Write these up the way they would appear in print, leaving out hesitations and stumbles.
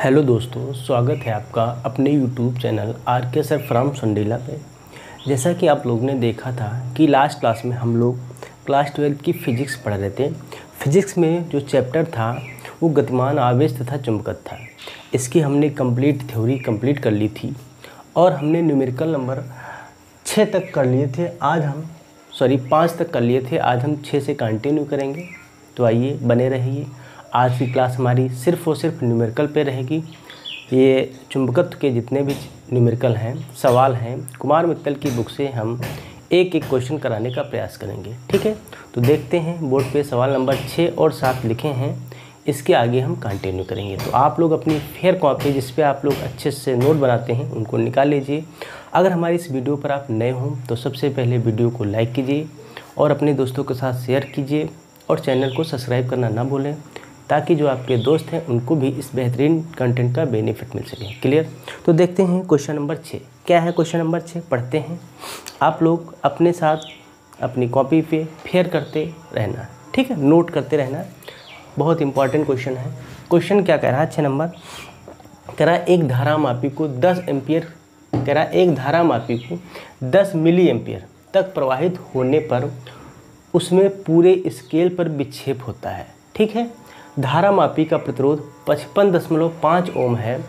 Hello दोस्तों, स्वागत है आपका अपने YouTube channel R K. Sir from Sandila पे। जैसा कि आप लोग ने देखा था कि लास्ट क्लास में हम लोग क्लास 12 की फ़िज़िक्स पढ़ रहे थे। फिज़िक्स में जो चैप्टर था वो गतिमान आवेश तथा चुंबकत्व था। इसकी हमने थ्योरी कंप्लीट कर ली थी और हमने न्यूमेरिकल नंबर 6 तक कर लिए थे। 5 तक कर लिए थे। आज हम 6 से कंटिन्यू करेंगे, तो आइए बने रहिए। आज की क्लास हमारी सिर्फ़ और सिर्फ न्यूमेरिकल पे रहेगी। ये चुंबकत्व के जितने भी न्यूमेरिकल हैं, सवाल हैं, कुमार मित्तल की बुक से हम एक एक क्वेश्चन कराने का प्रयास करेंगे। ठीक है, तो देखते हैं बोर्ड पे सवाल नंबर 6 और 7 लिखे हैं। इसके आगे हम कंटिन्यू करेंगे। तो आप लोग अपनी फेयर कॉपी जिस पे आप लोग अच्छे से नोट बनाते हैं उनको निकाल लीजिए। अगर हमारी इस वीडियो पर आप नए हों तो सबसे पहले वीडियो को लाइक कीजिए और अपने दोस्तों के साथ शेयर कीजिए और चैनल को सब्सक्राइब करना ना भूलें, ताकि जो आपके दोस्त हैं उनको भी इस बेहतरीन कंटेंट का बेनिफिट मिल सके। क्लियर? तो देखते हैं क्वेश्चन नंबर 6 क्या है। क्वेश्चन नंबर 6 पढ़ते हैं। आप लोग अपने साथ अपनी कॉपी पे फेयर करते रहना, ठीक है, नोट करते रहना। बहुत इंपॉर्टेंट क्वेश्चन है। क्वेश्चन क्या कह रहा है? 6 नंबर कह रहा है एक धारामापी को 10 एम्पियर कह रहा है एक धारामापी को 10 मिली एम्पियर तक प्रवाहित होने पर उसमें पूरे स्केल पर विक्षेप होता है। ठीक है, धारामापी का प्रतिरोध 55.5 ओम है।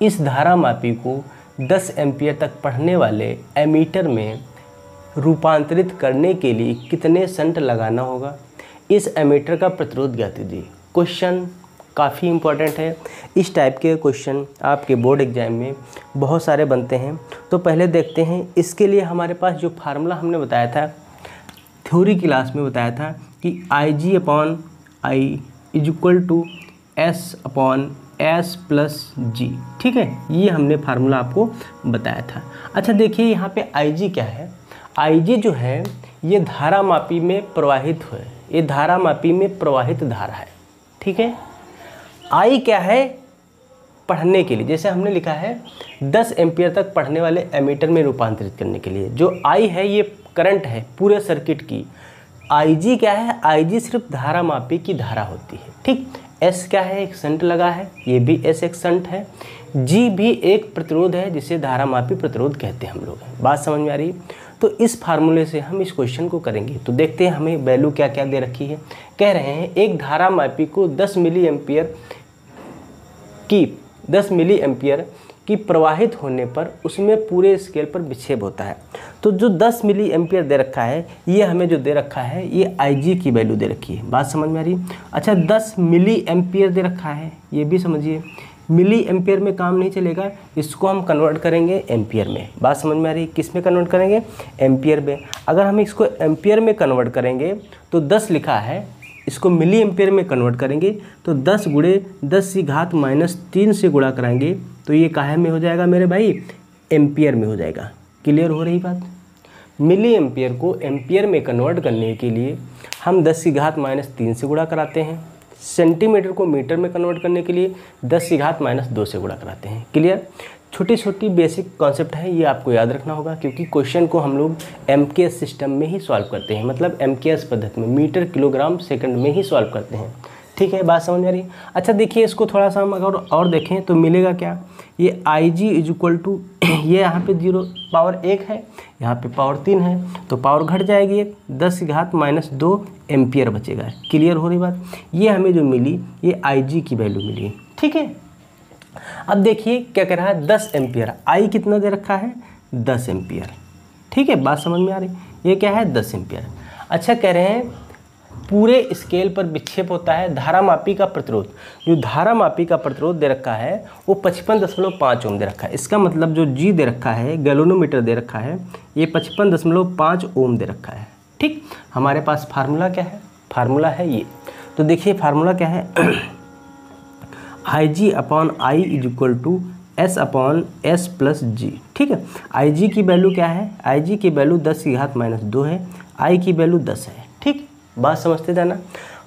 इस धारामापी को 10 एम्पियर तक पढ़ने वाले एमीटर में रूपांतरित करने के लिए कितने शंट लगाना होगा? इस एमीटर का प्रतिरोध ज्ञात कीजिए। क्वेश्चन काफ़ी इम्पोर्टेंट है। इस टाइप के क्वेश्चन आपके बोर्ड एग्जाम में बहुत सारे बनते हैं। तो पहले देखते हैं। इसके लिए हमारे पास जो फार्मूला हमने बताया था, थ्योरी क्लास में बताया था कि Ig/I = S/S+G। ठीक है, ये हमने फार्मूला आपको बताया था। अच्छा देखिए यहाँ पे Ig क्या है। Ig जो है ये धारामापी में प्रवाहित है, ये धारामापी में प्रवाहित धारा है। ठीक है, I क्या है? पढ़ने के लिए, जैसे हमने लिखा है 10 एम्पियर तक पढ़ने वाले एमीटर में रूपांतरित करने के लिए जो I है ये करंट है पूरे सर्किट की। Ig क्या है? Ig सिर्फ धारामापी की धारा होती है। ठीक, S क्या है? एक शंट लगा है, ये भी S एक शंट है। G भी एक प्रतिरोध है जिसे धारामापी प्रतिरोध कहते हैं हम लोग। बात समझ में आ रही? तो इस फार्मूले से हम इस क्वेश्चन को करेंगे। तो देखते हैं हमें वैल्यू क्या क्या दे रखी है। कह रहे हैं एक धारामापी को 10 मिली एम्पियर की प्रवाहित होने पर उसमें पूरे स्केल पर विक्षेप होता है। तो जो 10 मिली एम्पियर दे रखा है, ये हमें जो दे रखा है ये Ig की वैल्यू दे रखी है। बात समझ में आ रही? अच्छा 10 मिली एम्पियर दे रखा है, ये भी समझिए। मिली एम्पियर में काम नहीं चलेगा, इसको हम कन्वर्ट करेंगे एम्पियर में। बात समझ में आ रही? किस में कन्वर्ट करेंगे? एम्पियर में। अगर हम इसको एम्पियर में कन्वर्ट करेंगे तो 10 लिखा है, इसको मिली एम्पियर में कन्वर्ट करेंगे तो 10 × 10⁻³ से गुणा कराएंगे तो ये काहे में हो जाएगा मेरे भाई? एम्पियर में हो जाएगा। क्लियर हो रही बात? मिली एम्पियर को एम्पियर में कन्वर्ट करने के लिए हम 10⁻³ से गुणा कराते हैं। सेंटीमीटर को मीटर में कन्वर्ट करने के लिए 10⁻² से गुणा कराते हैं। क्लियर? छोटी छोटी बेसिक कॉन्सेप्ट है, ये आपको याद रखना होगा क्योंकि क्वेश्चन को हम लोग MKS सिस्टम में ही सॉल्व करते हैं, मतलब MKS पद्धति में, मीटर किलोग्राम सेकंड में ही सॉल्व करते हैं। ठीक है, बात समझ में आ रही? अच्छा देखिए इसको थोड़ा सा हम अगर और देखें तो मिलेगा क्या? ये Ig = ये यहाँ पे 0 पावर 1 है, यहाँ पे पावर 3 है, तो पावर घट जाएगी, 10⁻² एम्पियर बचेगा। क्लियर हो रही बात? ये हमें जो मिली ये Ig की वैल्यू मिली। ठीक है, अब देखिए क्या कह रहा है? 10 एम्पियर। I कितना दे रखा है? 10 एम्पियर। ठीक है, बात समझ में आ रही? ये क्या है? 10 एम्पियर। अच्छा कह रहे हैं पूरे स्केल पर विक्षेप होता है। धारामापी का प्रतिरोध, जो धारामापी का प्रतिरोध दे रखा है वो 55.5 ओम दे रखा है। इसका मतलब जो G दे रखा है, गैलोनोमीटर दे रखा है, ये 55.5 ओम दे रखा है। ठीक, हमारे पास फार्मूला क्या है? फार्मूला है ये। तो देखिए फार्मूला क्या है? Ig/I = S/S+G। ठीक है, Ig की वैल्यू क्या है? Ig की वैल्यू 10⁻² है, I की वैल्यू 10 है। ठीक, बात समझते जाना।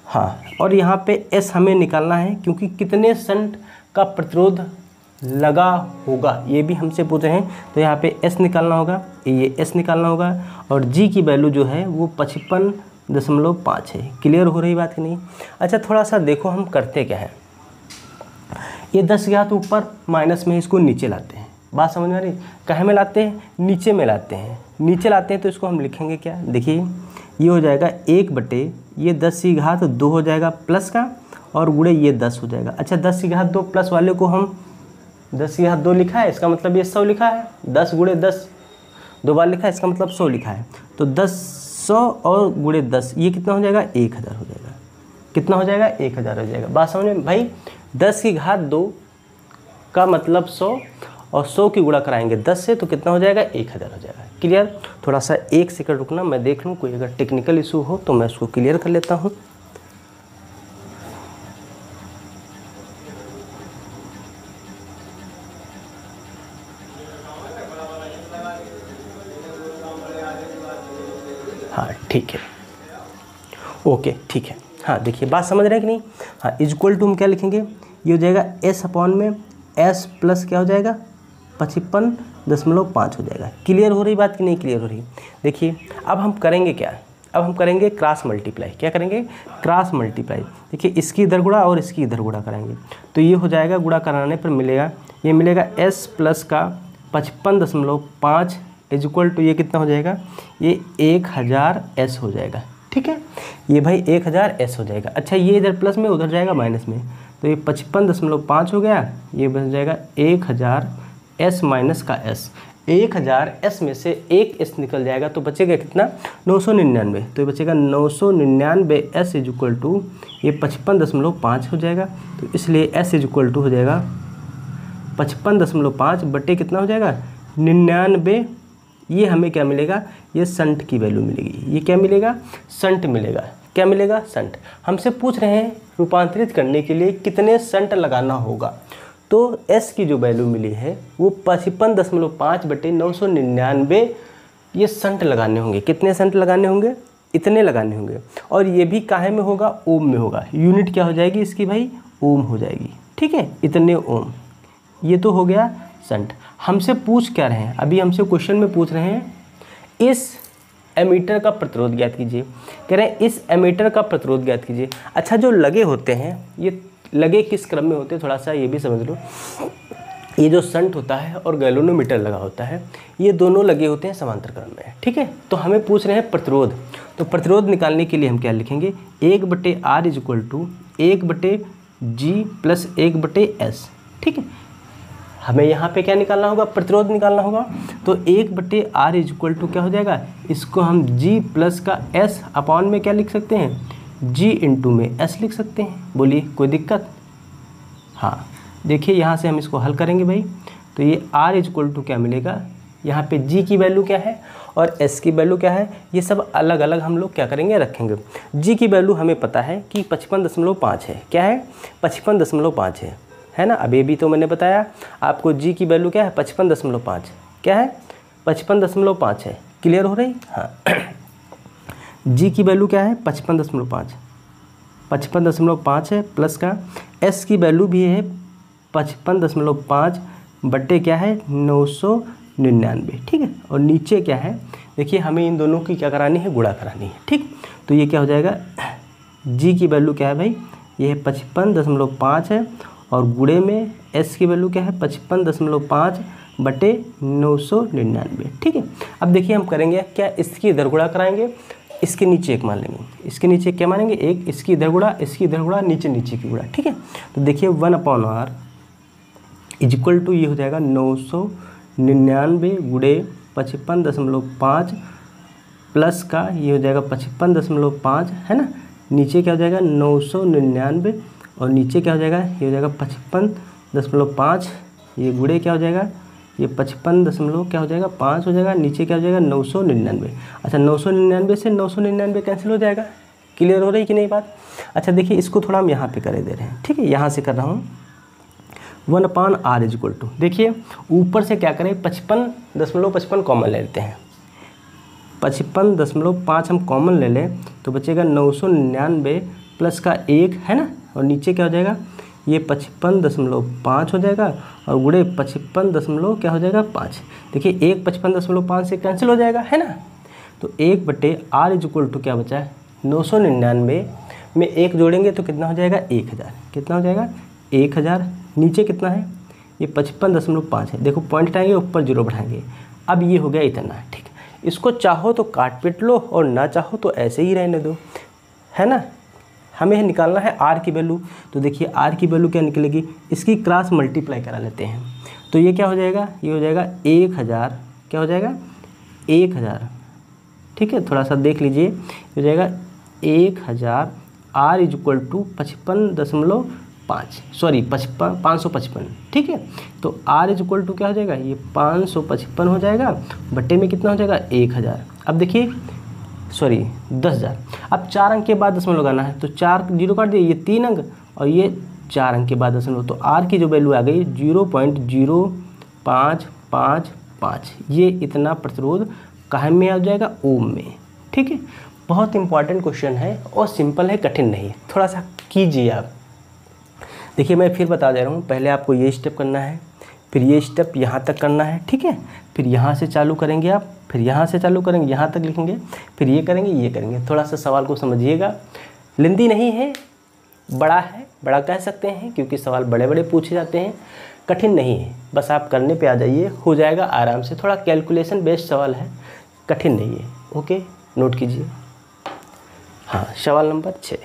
हाँ, और यहाँ पे S हमें निकालना है क्योंकि कितने शंट का प्रतिरोध लगा होगा ये भी हमसे पूछे हैं। तो यहाँ पे S निकालना होगा, ये S निकालना होगा और G की वैल्यू जो है वो 55.5 है। क्लियर हो रही बात कि नहीं? अच्छा थोड़ा सा देखो हम करते क्या है। ये 10 के घात ऊपर माइनस में इसको नीचे लाते हैं। बात समझ में आ रही? कहाँ में लाते हैं? नीचे में लाते हैं। नीचे लाते हैं तो इसको हम लिखेंगे क्या? देखिए ये हो जाएगा 1/, ये 10 की घात 2 हो जाएगा प्लस का, और गुणे ये 10 हो जाएगा। अच्छा 10 की घात 2 प्लस वाले को हम 10 की घात 2 लिखा है, इसका मतलब ये 100 लिखा है। 10 गुणे 10 2 बार लिखा है, इसका मतलब 100 लिखा है। तो 100 और गुणे 10 ये कितना हो जाएगा? 1000 हो जाएगा। कितना हो जाएगा? 1000 हो जाएगा। बात समझ में भाई? 10 की घात 2 का मतलब 100, और 100 की गुणा कराएंगे 10 से तो कितना हो जाएगा? 1000 हो जाएगा। क्लियर? थोड़ा सा 1 सेकंड रुकना, मैं देख लूँ कोई अगर टेक्निकल इशू हो तो मैं उसको क्लियर कर लेता हूँ। हाँ ठीक है, ओके ठीक है। हाँ देखिए बात समझ रहे हैं कि नहीं? हाँ इक्वल टू हम क्या लिखेंगे? ये हो जाएगा s अपॉन में s प्लस क्या हो जाएगा? 55.5 हो जाएगा। क्लियर हो रही बात कि नहीं क्लियर हो रही? देखिए अब हम करेंगे क्या? अब हम करेंगे क्रॉस मल्टीप्लाई। क्या करेंगे? Cross multiply. देखिए इसकी इधर गुणा और इसकी इधर गुणा कराएंगे तो ये हो जाएगा, गुणा कराने पर मिलेगा, ये मिलेगा s प्लस का 55.5 इज इक्वल टू ये कितना हो जाएगा? ये 1000 s हो जाएगा। ठीक है, ये भाई 1000 s हो जाएगा। अच्छा ये इधर प्लस में उधर जाएगा माइनस में, तो ये 55.5 हो गया, ये बन जाएगा 1000 s माइनस का s। 1000 s में से एक s निकल जाएगा तो बचेगा कितना? 999। तो ये बचेगा 999 s इज इक्वल टू ये 55.5 हो जाएगा। तो इसलिए s इज इक्वल टू हो जाएगा 55.5 बटे कितना हो जाएगा? 99। ये हमें क्या मिलेगा? ये संट की वैल्यू मिलेगी। ये क्या मिलेगा? संट मिलेगा। क्या मिलेगा? संट। हमसे पूछ रहे हैं रूपांतरित करने के लिए कितने संट लगाना होगा, तो s की जो वैल्यू मिली है वो 55.5 बटे 999 ये संट लगाने होंगे। कितने संट लगाने होंगे? इतने लगाने होंगे। और ये भी काहे में होगा? ओम में होगा। यूनिट क्या हो जाएगी इसकी भाई? ओम हो जाएगी। ठीक है, इतने ओम। ये तो हो गया संट। हमसे पूछ क्या रहे हैं? अभी हमसे क्वेश्चन में पूछ रहे हैं इस एमीटर का प्रतिरोध ज्ञात कीजिए। कह रहे हैं इस एमीटर का प्रतिरोध ज्ञात कीजिए। अच्छा जो लगे होते हैं, ये लगे किस क्रम में होते हैं थोड़ा सा ये भी समझ लो। ये जो संट होता है और गैल्वेनोमीटर लगा होता है, ये दोनों लगे होते हैं समांतर क्रम में। ठीक है, तो हमें पूछ रहे हैं प्रतिरोध। तो प्रतिरोध निकालने के लिए हम क्या लिखेंगे? 1/r is equal to 1/g plus 1/s। ठीक है, हमें यहाँ पे क्या निकालना होगा? प्रतिरोध निकालना होगा। तो 1/r इज इक्वल टू क्या हो जाएगा? इसको हम g प्लस का s अपॉन में क्या लिख सकते हैं? g इंटू में s लिख सकते हैं। बोलिए कोई दिक्कत? हाँ देखिए यहाँ से हम इसको हल करेंगे भाई, तो ये r इज इक्वल टू क्या मिलेगा? यहाँ पे g की वैल्यू क्या है और s की वैल्यू क्या है, ये सब अलग अलग हम लोग क्या करेंगे? रखेंगे। g की वैल्यू हमें पता है कि 55.5 है। क्या है? 55.5 है ना। अभी भी तो मैंने बताया आपको g की वैल्यू क्या है? 55.5। क्या है? 55.5 है। क्लियर हो रही? हाँ g की वैल्यू क्या है? 55.5। 55.5 है प्लस का s की वैल्यू भी है 55.5 बटे क्या है? 999। ठीक है, और नीचे क्या है? देखिए हमें इन दोनों की क्या करानी है? गुणा करानी है। ठीक, तो ये क्या हो जाएगा? g की वैल्यू क्या है भाई? ये है 55.5 है, और गुणे में s की वैल्यू क्या है? 55.5 बटे 999। ठीक है, अब देखिए हम करेंगे क्या? इसकी इधर गुणा कराएंगे, इसके नीचे एक मान लेंगे। इसके नीचे क्या मानेंगे? एक। इसकी इधर गुणा, इसकी इधर गुणा, नीचे नीचे की गुणा। ठीक है, तो देखिए 1/r इज इक्वल टू ये हो जाएगा 999 गुणे 55.5 प्लस का ये हो जाएगा 55.5 है ना। नीचे क्या हो जाएगा? 999, और नीचे क्या हो जाएगा? ये हो जाएगा 55.5, ये गुणे क्या हो जाएगा? ये 55 क्या हो जाएगा? 5 हो जाएगा। नीचे क्या हो जाएगा? 999। अच्छा 999 से 999 कैंसिल हो जाएगा। क्लियर हो रही कि नहीं बात? अच्छा देखिए इसको थोड़ा हम यहाँ पे करे दे रहे हैं। ठीक है, यहाँ से कर रहा हूँ 1/r इज इक्वल टू, देखिए ऊपर से क्या करें? 55.55 कॉमन ले लेते हैं। 55.5 हम कॉमन ले लें तो बचेगा 999 प्लस का 1 है ना, और नीचे क्या हो जाएगा? ये 55.5 हो जाएगा, और गुणे 55 क्या हो जाएगा? 5। देखिए 1 55.5 से कैंसिल हो जाएगा है ना। तो 1/r इज इक्वल टू क्या बचा है? 999 में 1 जोड़ेंगे तो कितना हो जाएगा? 1000। कितना हो जाएगा? 1000। नीचे कितना है, ये 55.5 है। देखो पॉइंट हटाएंगे, ऊपर 0 बढ़ाएंगे, अब ये हो गया इतना। ठीक है, इसको चाहो तो काट पीट लो और ना चाहो तो ऐसे ही रहने दो, है ना। हमें निकालना है आर की वैल्यू। तो देखिए आर की वैल्यू क्या निकलेगी, इसकी क्रॉस मल्टीप्लाई करा लेते हैं। तो ये क्या हो जाएगा, ये हो जाएगा 1000, क्या हो जाएगा 1000। ठीक है, थोड़ा सा देख लीजिए, हो जाएगा 1000 R is equal to 55.5, sorry 555। ठीक है, तो आर इज इक्वल टू क्या हो जाएगा, ये 555 हो जाएगा, बट्टे में कितना हो जाएगा 1000। अब देखिए सॉरी 10,000। अब 4 अंक के बाद दशमलव लगाना है, तो 4 0 काट दिए, ये 3 अंक और ये 4 अंक के बाद दशमलव, तो आर की जो वैल्यू आ गई 0.0555। ये इतना प्रतिरोध काहे में आ जाएगा, ओम में। ठीक है, बहुत इंपॉर्टेंट क्वेश्चन है और सिंपल है, कठिन नहीं है, थोड़ा सा कीजिए आप। देखिए मैं फिर बता दे रहा हूँ, पहले आपको ये स्टेप करना है, फिर ये स्टेप यहाँ तक करना है। ठीक है, फिर यहाँ से चालू करेंगे आप, फिर यहाँ से चालू करेंगे, यहाँ तक लिखेंगे, फिर ये करेंगे, ये करेंगे। थोड़ा सा सवाल को समझिएगा, लेंदी नहीं है, बड़ा है, बड़ा कह सकते हैं क्योंकि सवाल बड़े बड़े पूछे जाते हैं, कठिन नहीं है, बस आप करने पे आ जाइए, हो जाएगा आराम से। थोड़ा कैलकुलेशन बेस्ड सवाल है, कठिन नहीं है। ओके, नोट कीजिए। हाँ, सवाल नंबर 6।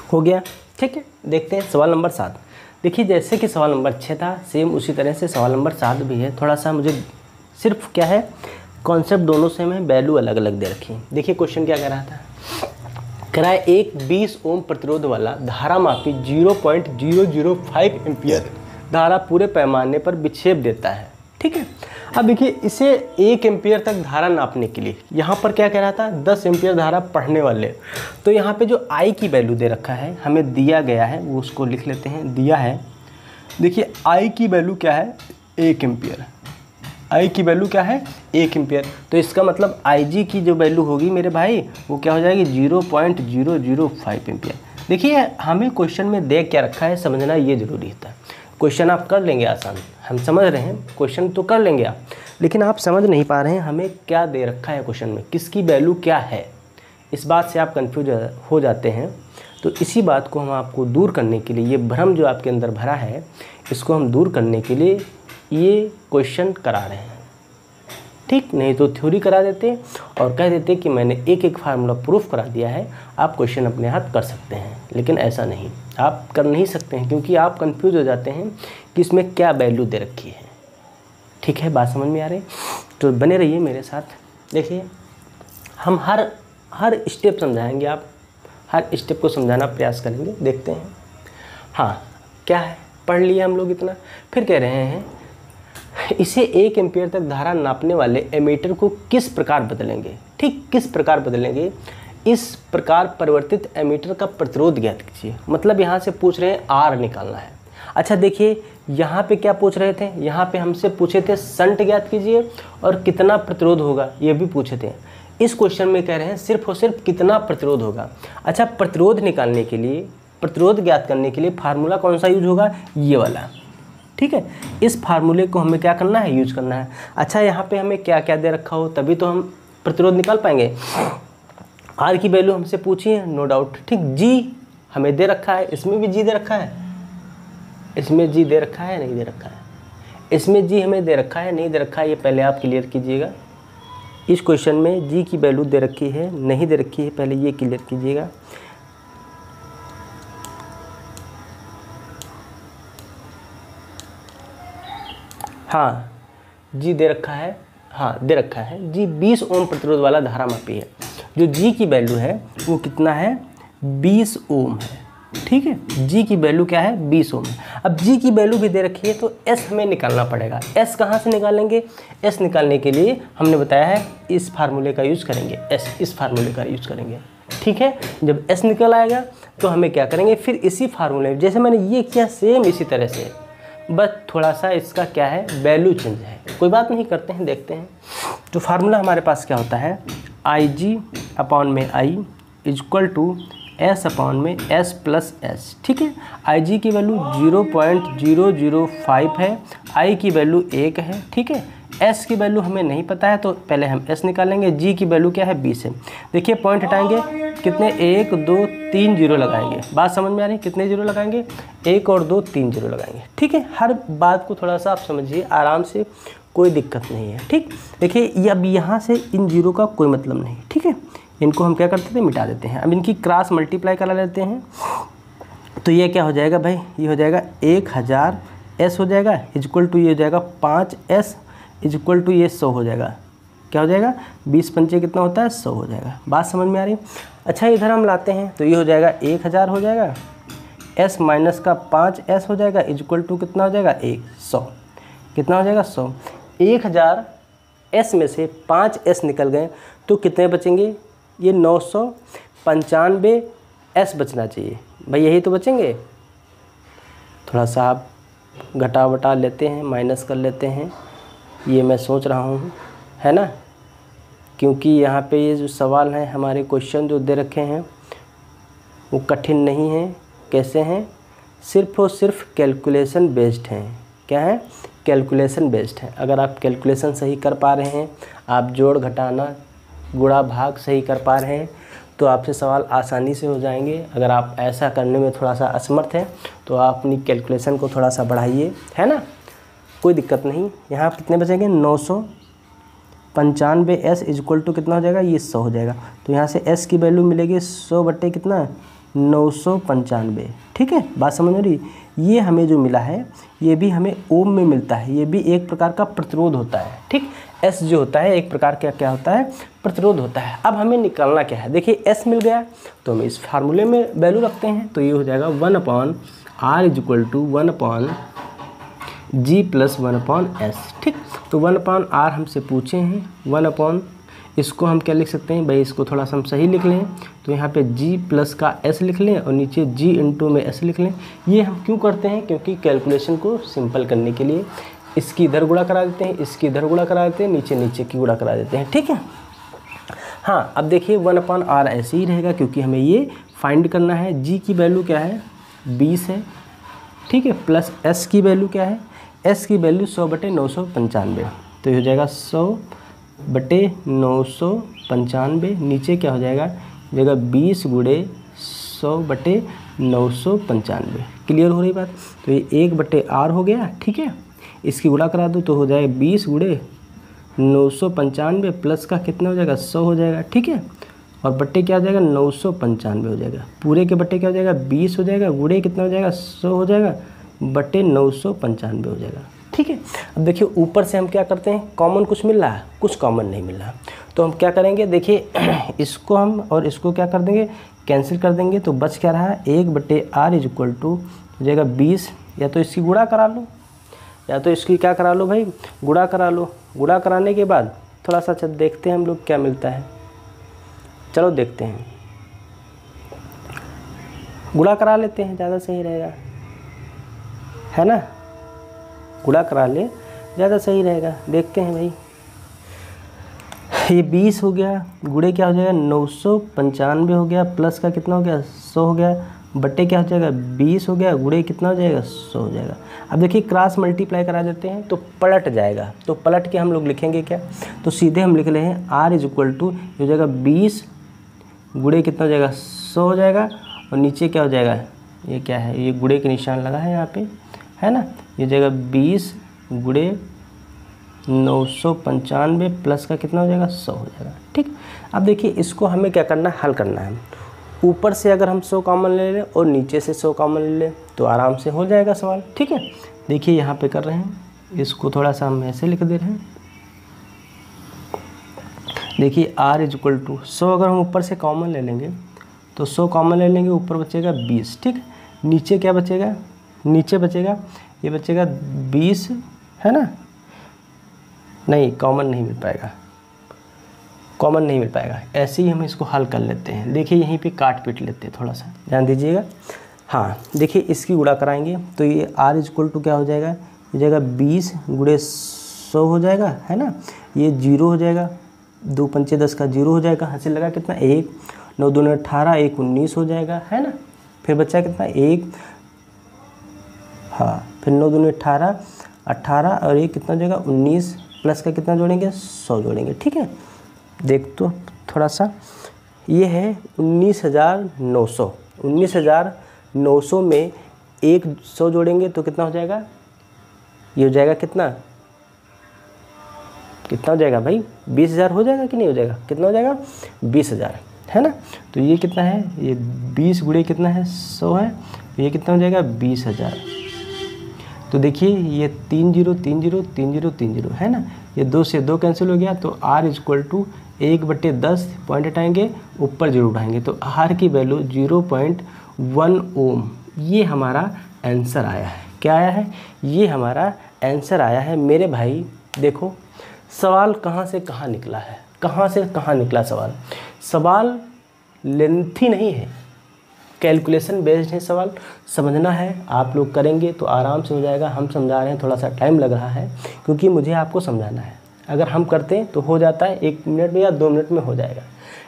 हो गया। ठीक है, देखते हैं सवाल नंबर 7। देखिए जैसे कि सवाल नंबर 6 था, सेम उसी तरह से सवाल नंबर 7 भी है। थोड़ा सा मुझे सिर्फ क्या है, कॉन्सेप्ट दोनों सेम है, वैल्यू अलग अलग दे रखी है। देखिए क्वेश्चन क्या कह रहा था, कह रहा है एक 20 ओम प्रतिरोध वाला धारा मापी 0.005 एम्पियर धारा पूरे पैमाने पर विक्षेप देता है। ठीक है, अब देखिए इसे 1 एम्पियर तक धारा नापने के लिए, यहाँ पर क्या कह रहा था 10 एम्पियर धारा पढ़ने वाले, तो यहाँ पे जो आई की वैल्यू दे रखा है, हमें दिया गया है, वो उसको लिख लेते हैं, दिया है। देखिए आई की वैल्यू क्या है 1 एम्पियर, आई की वैल्यू क्या है 1 एम्पियर, तो इसका मतलब आई जी की जो वैल्यू होगी मेरे भाई वो क्या हो जाएगी 0.005 एम्पियर। देखिए हमें क्वेश्चन में दे क्या रखा है समझना ये ज़रूरी होता है। क्वेश्चन आप कर लेंगे आसान, हम समझ रहे हैं, क्वेश्चन तो कर लेंगे आप, लेकिन आप समझ नहीं पा रहे हैं हमें क्या दे रखा है क्वेश्चन में, किसकी वैल्यू क्या है, इस बात से आप कंफ्यूज हो जाते हैं। तो इसी बात को हम आपको दूर करने के लिए, ये भ्रम जो आपके अंदर भरा है, इसको हम दूर करने के लिए ये क्वेश्चन करा रहे हैं। ठीक, नहीं तो थ्योरी करा देते और कह देते कि मैंने एक एक फार्मूला प्रूफ करा दिया है, आप क्वेश्चन अपने हाथ कर सकते हैं, लेकिन ऐसा नहीं, आप कर नहीं सकते हैं क्योंकि आप कंफ्यूज हो जाते हैं कि इसमें क्या वैल्यू दे रखी है। ठीक है, बात समझ में आ रही, तो बने रहिए मेरे साथ। देखिए हम हर स्टेप समझाएंगे, आप हर स्टेप को समझाना प्रयास करेंगे, देखते हैं। हाँ, क्या है, पढ़ लिए हम लोग इतना, फिर कह रहे हैं इसे 1 एम्पियर तक धारा नापने वाले एमीटर को किस प्रकार बदलेंगे। ठीक, किस प्रकार बदलेंगे, इस प्रकार परिवर्तित एमीटर का प्रतिरोध ज्ञात कीजिए। मतलब यहाँ से पूछ रहे हैं आर निकालना है। अच्छा देखिए यहाँ पे क्या पूछ रहे थे, यहाँ पे हमसे पूछे थे शंट ज्ञात कीजिए और कितना प्रतिरोध होगा, ये भी पूछे थे। इस क्वेश्चन में कह रहे हैं सिर्फ और सिर्फ कितना प्रतिरोध होगा। अच्छा, प्रतिरोध निकालने के लिए, प्रतिरोध ज्ञात करने के लिए फार्मूला कौन सा यूज होगा, ये वाला। ठीक है, इस फार्मूले को हमें क्या करना है, यूज करना है। अच्छा, यहाँ पे हमें क्या क्या दे रखा हो तभी तो हम प्रतिरोध निकाल पाएंगे। आर की वैल्यू हमसे पूछी है, नो डाउट। ठीक, जी हमें दे रखा है, इसमें भी जी दे रखा है, इसमें जी दे रखा है, नहीं दे रखा है, इसमें जी हमें दे रखा है, नहीं दे रखा है, ये पहले आप क्लियर कीजिएगा। इस क्वेश्चन में जी की वैल्यू दे रखी है, नहीं दे रखी है, पहले ये क्लियर कीजिएगा। हाँ जी दे रखा है, हाँ दे रखा है जी 20 ओम प्रतिरोध वाला धारा मापी है। जो जी की वैल्यू है वो कितना है, 20 ओम है। ठीक है, जी की वैल्यू क्या है, 20 ओम है। अब जी की वैल्यू भी दे रखी है तो एस हमें निकालना पड़ेगा। एस कहाँ से निकालेंगे, एस निकालने के लिए हमने बताया है इस फार्मूले का यूज़ करेंगे, एस इस फार्मूले का यूज़ करेंगे। ठीक है, जब एस निकल आएगा तो हमें क्या करेंगे, फिर इसी फार्मूले जैसे मैंने ये किया सेम इसी तरह से, बस थोड़ा सा इसका क्या है, वैल्यू चेंज है। कोई बात नहीं, करते हैं, देखते हैं। तो फार्मूला हमारे पास क्या होता है, आई जी अपॉन में आई इक्वल टू एस अपॉन में एस प्लस एस। ठीक है, आई जी की वैल्यू 0.005 है, आई की वैल्यू 1 है। ठीक है, एस की वैल्यू हमें नहीं पता है तो पहले हम एस निकालेंगे। जी की वैल्यू क्या है, 20 है। देखिए पॉइंट हटाएंगे, कितने 1 2 3 जीरो लगाएंगे। बात समझ में आ रही है, कितने जीरो लगाएंगे, 1 और 2 3 जीरो लगाएंगे। ठीक है, हर बात को थोड़ा सा आप समझिए आराम से, कोई दिक्कत नहीं है। ठीक, देखिए अब यहाँ से इन जीरो का कोई मतलब नहीं। ठीक है, इनको हम क्या करते थे, मिटा देते हैं। अब इनकी क्रॉस मल्टीप्लाई करा लेते हैं तो ये क्या हो जाएगा भाई, ये हो जाएगा 1000 एस हो जाएगा इक्वल टू ये हो जाएगा 5 एस इक्वल टू ये 100 हो जाएगा। क्या हो जाएगा, 20 पंचे कितना होता है, 100 हो जाएगा। बात समझ में आ रही। अच्छा इधर हम लाते हैं तो ये हो जाएगा 1000 हो जाएगा, एस माइनस का 5 एस हो जाएगा इक्वल टू कितना हो जाएगा, 100। कितना हो जाएगा, 100। 1000 एस में से 5 एस निकल गए तो कितने बचेंगे, ये 995 एस बचना चाहिए भाई, यही तो बचेंगे। थोड़ा सा आप घटा वटा लेते हैं, माइनस कर लेते हैं, ये मैं सोच रहा हूँ, है ना, क्योंकि यहाँ पे ये जो सवाल हैं, हमारे क्वेश्चन जो दे रखे हैं वो कठिन नहीं हैं। कैसे हैं, सिर्फ और सिर्फ कैलकुलेशन बेस्ड हैं। क्या है, कैलकुलेशन बेस्ड है। अगर आप कैलकुलेशन सही कर पा रहे हैं, आप जोड़ घटाना गुणा भाग सही कर पा रहे हैं तो आपसे सवाल आसानी से हो जाएंगे। अगर आप ऐसा करने में थोड़ा सा असमर्थ हैं तो आप अपनी कैलकुलेशन को थोड़ा सा बढ़ाइए, है ना, कोई दिक्कत नहीं। यहाँ कितने बचेंगे, 995 एस इक्वल टू कितना हो जाएगा, ये 100 हो जाएगा। तो यहाँ से एस की वैल्यू मिलेगी 100 बट्टे कितना, 995। ठीक है, बात समझ में रही। ये हमें जो मिला है ये भी हमें ओम में मिलता है, ये भी एक प्रकार का प्रतिरोध होता है। ठीक, एस जो होता है एक प्रकार का क्या होता है, प्रतिरोध होता है। अब हमें निकालना क्या है, देखिए एस मिल गया तो हम इस फार्मूले में वैल्यू रखते हैं तो ये हो जाएगा 1/r equal to 1/g plus 1/s। ठीक, तो 1/r हमसे पूछे हैं, 1/ इसको हम क्या लिख सकते हैं भाई, इसको थोड़ा सा हम सही लिख लें तो यहाँ पे g प्लस का s लिख लें और नीचे g इंटू में s लिख लें। ये हम क्यों करते हैं, क्योंकि कैलकुलेशन को सिंपल करने के लिए इसकी इधर गुणा करा देते हैं, इसकी इधर गुणा करा देते हैं, नीचे नीचे की गुणा करा देते हैं। ठीक है, हाँ अब देखिए 1/r ऐसे ही रहेगा क्योंकि हमें ये फाइंड करना है। g की वैल्यू क्या है, 20 है। ठीक है, प्लस s की वैल्यू क्या है, s की वैल्यू 100/995 तो ये हो जाएगा 100/995। नीचे क्या हो जाएगा, 20 गुणे 100/995। क्लियर हो रही बात। तो ये 1/r हो गया। ठीक है, इसकी गुणा करा दो तो हो जाएगा 20 गुणे 995 प्लस का कितना हो जाएगा, 100 हो जाएगा। ठीक है, और बट्टे क्या हो जाएगा, 995 हो जाएगा। पूरे के बट्टे क्या हो जाएगा, 20 हो जाएगा, गुणे कितना हो जाएगा, 100 हो जाएगा, बट्टे 995 हो जाएगा। ठीक है, अब देखिए ऊपर से हम क्या करते हैं, कॉमन कुछ मिल रहा है, कुछ कॉमन नहीं मिल रहा, तो हम क्या करेंगे, देखिए इसको हम और इसको क्या कर देंगे, कैंसिल कर देंगे। तो बच क्या रहा है, 1/r इक्वल टू हो जाएगा 20। या तो इसकी गुणा करा लो या तो इसकी क्या करा लो भाई, गुणा करा लो। गुणा कराने के बाद थोड़ा सा देखते हैं हम लोग क्या मिलता है। चलो देखते हैं, गुणा करा लेते हैं, ज़्यादा सही रहेगा, है ना, गुणा करा ले ज़्यादा सही रहेगा। देखते हैं भाई, ये 20 हो गया, गुणे क्या हो जाएगा 995 हो गया, प्लस का कितना हो गया 100 हो गया, बट्टे क्या हो जाएगा 20 हो गया, गुणे कितना हो जाएगा 100 हो जाएगा। अब देखिए क्रॉस मल्टीप्लाई करा देते हैं तो पलट जाएगा। तो पलट के हम लोग लिखेंगे क्या, तो सीधे हम लिख रहे हैं r इक्वल टू हो जाएगा 20 गुणे कितना हो जाएगा 100 हो जाएगा, और नीचे क्या हो जाएगा, ये क्या है, ये गुणे के निशान लगा है यहाँ पे, है ना, ये हो जाएगा 20 गुणे 995 प्लस का कितना हो जाएगा 100 हो जाएगा। ठीक, अब देखिए इसको हमें क्या करना है, हल करना है। ऊपर से अगर हम 100 कॉमन ले लें और नीचे से 100 कॉमन ले लें तो आराम से हो जाएगा सवाल। ठीक है, देखिए यहाँ पे कर रहे हैं, इसको थोड़ा सा हम ऐसे लिख दे रहे हैं। देखिए r इज इक्वल टू 100 अगर हम ऊपर से कॉमन ले लेंगे तो 100 कॉमन ले लेंगे, ऊपर बचेगा 20। ठीक, नीचे क्या बचेगा, नीचे बचेगा ये बचेगा 20 है ना, नहीं कॉमन नहीं मिल पाएगा, कॉमन नहीं मिल पाएगा। ऐसे ही हम इसको हल कर लेते हैं। देखिए यहीं पे काट पीट लेते हैं, थोड़ा सा ध्यान दीजिएगा। हाँ देखिए इसकी गुणा कराएंगे तो ये r इज इक्वल टू क्या हो जाएगा, हो जाएगा 20 गुणे 100 हो जाएगा है ना, ये 0 हो जाएगा, 2 पंचे 10 का 0 हो जाएगा, हासिल लगा कितना 1, 9 दूनी 18, 1 19 हो जाएगा है ना, फिर बचा कितना 1, हाँ फिर 9 दूनी 18, 18 और 1 कितना हो जाएगा 19, प्लस का कितना जोड़ेंगे 100 जोड़ेंगे। ठीक है, देख तो थोड़ा सा, ये है 19,900, 19,900 में 100 जोड़ेंगे तो कितना हो जाएगा, ये हो जाएगा कितना, कितना हो जाएगा भाई 20,000 हो जाएगा कि नहीं हो जाएगा, कितना हो जाएगा 20,000 है ना। तो ये कितना है, ये 20 गुणे कितना है 100 है, तो ये कितना हो जाएगा 20,000। तो देखिए ये 3 0 3 0 3 0 3 0 है ना, ये 2 से 2 कैंसिल हो गया, तो r is equal to 1/10 point हटाएंगे, ऊपर 0 उठाएंगे तो r की वैल्यू 0.1 ओम। ये हमारा आंसर आया है। क्या आया है, ये हमारा आंसर आया है मेरे भाई। देखो सवाल कहाँ से कहाँ निकला है, कहाँ से कहाँ निकला सवाल। सवाल लेंथी नहीं है, कैलकुलेशन बेस्ड है सवाल, समझना है। आप लोग करेंगे तो आराम से हो जाएगा। हम समझा रहे हैं, थोड़ा सा टाइम लग रहा है क्योंकि मुझे आपको समझाना है। अगर हम करते हैं तो हो जाता है 1 मिनट में या 2 मिनट में हो जाएगा।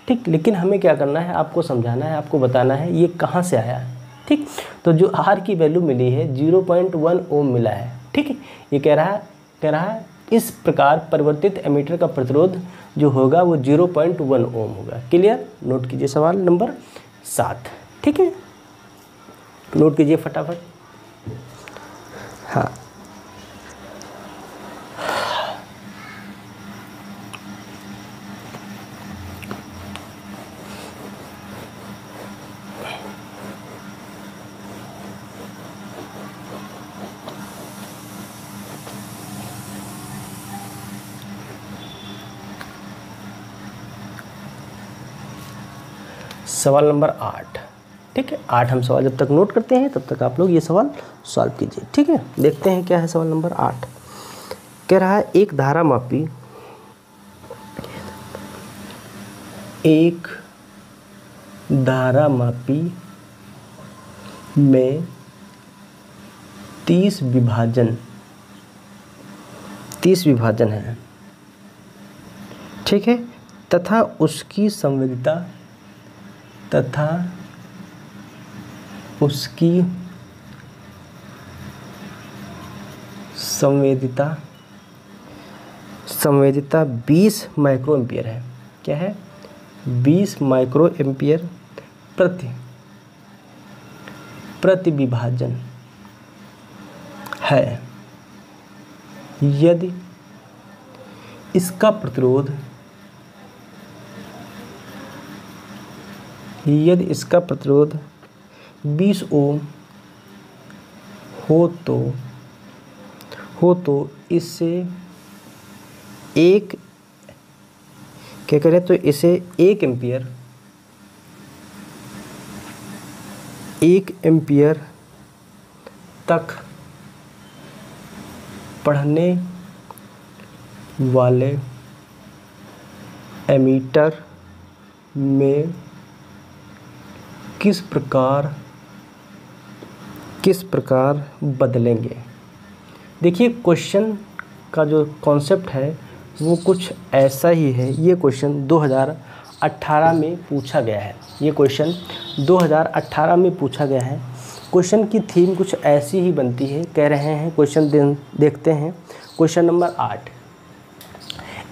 ठीक, लेकिन हमें क्या करना है, आपको समझाना है, आपको बताना है ये कहाँ से आया है। ठीक, तो जो r की वैल्यू मिली है 0.1 ओम मिला है। ठीक है, ये कह रहा है इस प्रकार परिवर्तित एमीटर का प्रतिरोध जो होगा वो 0.1 ओम होगा। क्लियर, नोट कीजिए सवाल नंबर 7। ठीक है, नोट कीजिए फटाफट। हाँ सवाल नंबर 8। ठीक है, 8 हम सवाल जब तक नोट करते हैं तब तक आप लोग ये सवाल सॉल्व कीजिए। ठीक है, देखते हैं क्या है सवाल नंबर 8। कह रहा है एक धारा मापी में 30 विभाजन है। ठीक है, तथा उसकी संवेदिता 20 माइक्रो एम्पियर है। क्या है, 20 माइक्रो एम्पियर प्रति विभाजन है। यदि इसका प्रतिरोध 20 ओम हो तो इससे क्या करें, तो इसे 1 एम्पियर तक पढ़ने वाले एमीटर में किस प्रकार बदलेंगे। देखिए क्वेश्चन का जो कॉन्सेप्ट है वो कुछ ऐसा ही है। ये क्वेश्चन 2018 में पूछा गया है। ये क्वेश्चन 2018 में पूछा गया है। क्वेश्चन की थीम कुछ ऐसी ही बनती है। कह रहे हैं क्वेश्चन देखते हैं। क्वेश्चन नंबर 8,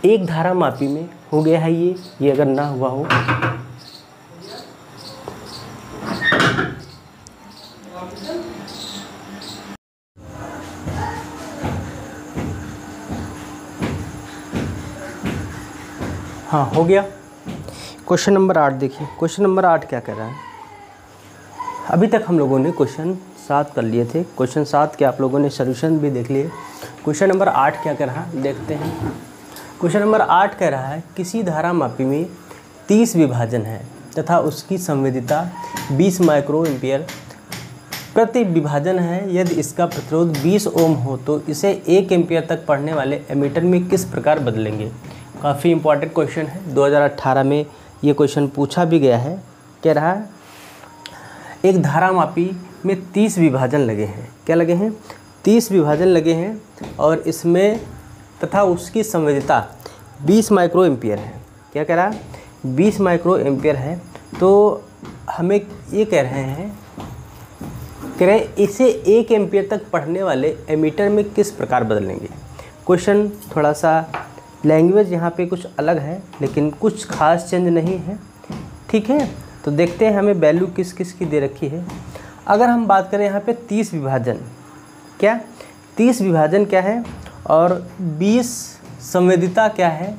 एक धारा मापी में हो गया है ये अगर ना हुआ हो हाँ हो गया। क्वेश्चन नंबर 8 देखिए, क्वेश्चन नंबर 8 क्या कह रहा है। अभी तक हम लोगों ने क्वेश्चन 7 कर लिए थे, क्वेश्चन 7 के आप लोगों ने सॉल्यूशन भी देख लिए। क्वेश्चन नंबर 8 क्या कह रहा है देखते हैं। क्वेश्चन नंबर 8 कह रहा है किसी धारामापी में 30 विभाजन है तथा उसकी संवेदिता 20 माइक्रो एम्पियर प्रति विभाजन है। यदि इसका प्रतिरोध 20 ओम हो तो इसे 1 एम्पियर तक पढ़ने वाले एमीटर में किस प्रकार बदलेंगे। काफ़ी इंपॉर्टेंट क्वेश्चन है, 2018 में ये क्वेश्चन पूछा भी गया है। कह रहा है एक धारामापी में 30 विभाजन लगे हैं। क्या लगे हैं? 30 विभाजन लगे हैं और इसमें तथा उसकी संवेदिता 20 माइक्रो एम्पियर है। क्या कह रहा है? 20 माइक्रो एम्पियर है। तो हमें ये कह रहे हैं इसे 1 एम्पियर तक पढ़ने वाले एमीटर में किस प्रकार बदलेंगे। क्वेश्चन थोड़ा सा लैंग्वेज यहाँ पे कुछ अलग है लेकिन कुछ खास चेंज नहीं है, ठीक है। तो देखते हैं हमें वैल्यू किस किस की दे रखी है। अगर हम बात करें यहाँ पे 30 विभाजन, क्या 30 विभाजन क्या है और 20 संवेदिता क्या है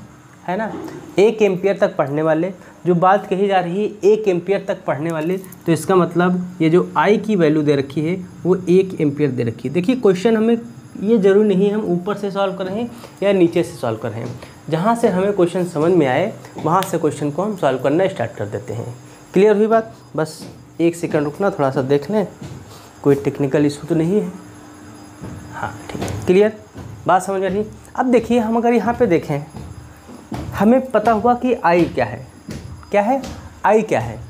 ना, 1 एम्पियर तक पढ़ने वाले। जो बात कही जा रही है 1 एम्पियर तक पढ़ने वाले, तो इसका मतलब ये जो आई की वैल्यू दे रखी है वो 1 एम्पियर दे रखी है। देखिए क्वेश्चन हमें ये ज़रूरी नहीं है हम ऊपर से सॉल्व कर रहे हैं या नीचे से सॉल्व कर रहे हैं, जहाँ से हमें क्वेश्चन समझ में आए वहाँ से क्वेश्चन को हम सॉल्व करना स्टार्ट कर देते हैं। क्लियर हुई बात? बस 1 सेकंड रुकना, थोड़ा सा देख लें, कोई टेक्निकल इशू तो नहीं है। हाँ ठीक है, क्लियर, बात समझ आ रही। अब देखिए हम अगर यहाँ पे देखें, हमें पता हुआ कि आई क्या है, क्या है आई, क्या है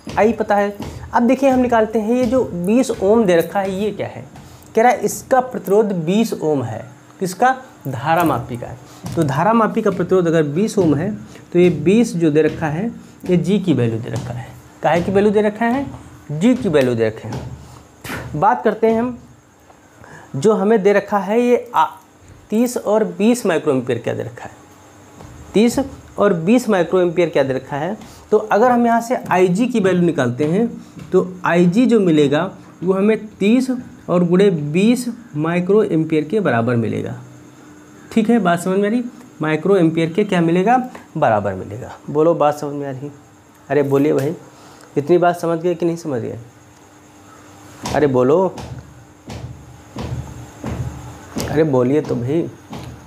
आई पता है। अब देखिए हम निकालते हैं ये जो 20 ओम दे रखा है ये क्या है। कह रहा है इसका प्रतिरोध 20 ओम है। किसका? धारामापी का है। तो धारामापी का प्रतिरोध अगर 20 ओम है तो ये 20 जो दे रखा है ये जी की वैल्यू दे रखा है। काहे की वैल्यू दे रखा है? जी की वैल्यू दे रखे हैं। बात करते हैं हम, जो हमें दे रखा है ये 30 और 20 माइक्रो एम्पियर क्या दे रखा है। 30 और 20 माइक्रो एम्पियर क्या दे रखा है। तो अगर हम यहाँ से IG की वैल्यू निकालते हैं तो IG जो मिलेगा वो हमें 30 और गुणे 20 माइक्रो एम्पियर के बराबर मिलेगा। ठीक है, बात समझ में आ रही? माइक्रो एम्पियर के क्या मिलेगा? बराबर मिलेगा। बोलो बात समझ में आ रही? अरे बोलिए भाई, इतनी बात समझ गए कि नहीं समझ गए? अरे बोलो, अरे बोलिए तो भाई।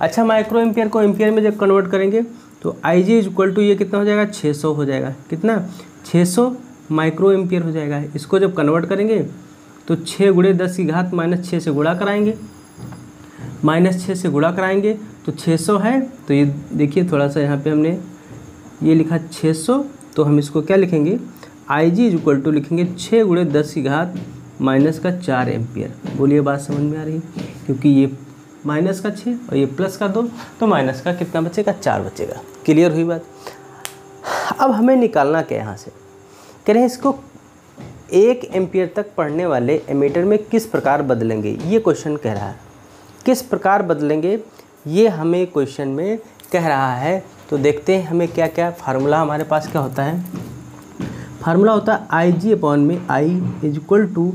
अच्छा, माइक्रो एम्पियर को एम्पियर में जब कन्वर्ट करेंगे तो IG इज इक्वल टू ये कितना हो जाएगा? 600 हो जाएगा। कितना? 600 माइक्रो एम्पियर हो जाएगा। इसको जब कन्वर्ट करेंगे तो 6 गुणे 10 की घात -6 से गुणा कराएंगे, -6 से गुणा कराएंगे तो 600 है। तो ये देखिए थोड़ा सा यहाँ पे हमने ये लिखा 600, तो हम इसको क्या लिखेंगे? IG इज इक्वल टू लिखेंगे 6 गुणे 10 की घात -4 एम्पियर। बोलिए बात समझ में आ रही? क्योंकि ये -6 और ये +2, तो माइनस का कितना बचेगा? 4 बचेगा। क्लियर हुई बात? अब हमें निकालना क्या यहाँ से, कह रहे हैं इसको 1 एम्पियर तक पढ़ने वाले एमीटर में किस प्रकार बदलेंगे। ये क्वेश्चन कह रहा है किस प्रकार बदलेंगे, ये हमें क्वेश्चन में कह रहा है। तो देखते हैं हमें क्या क्या फार्मूला हमारे पास क्या होता है। फार्मूला होता है IG अपॉन में I is equal to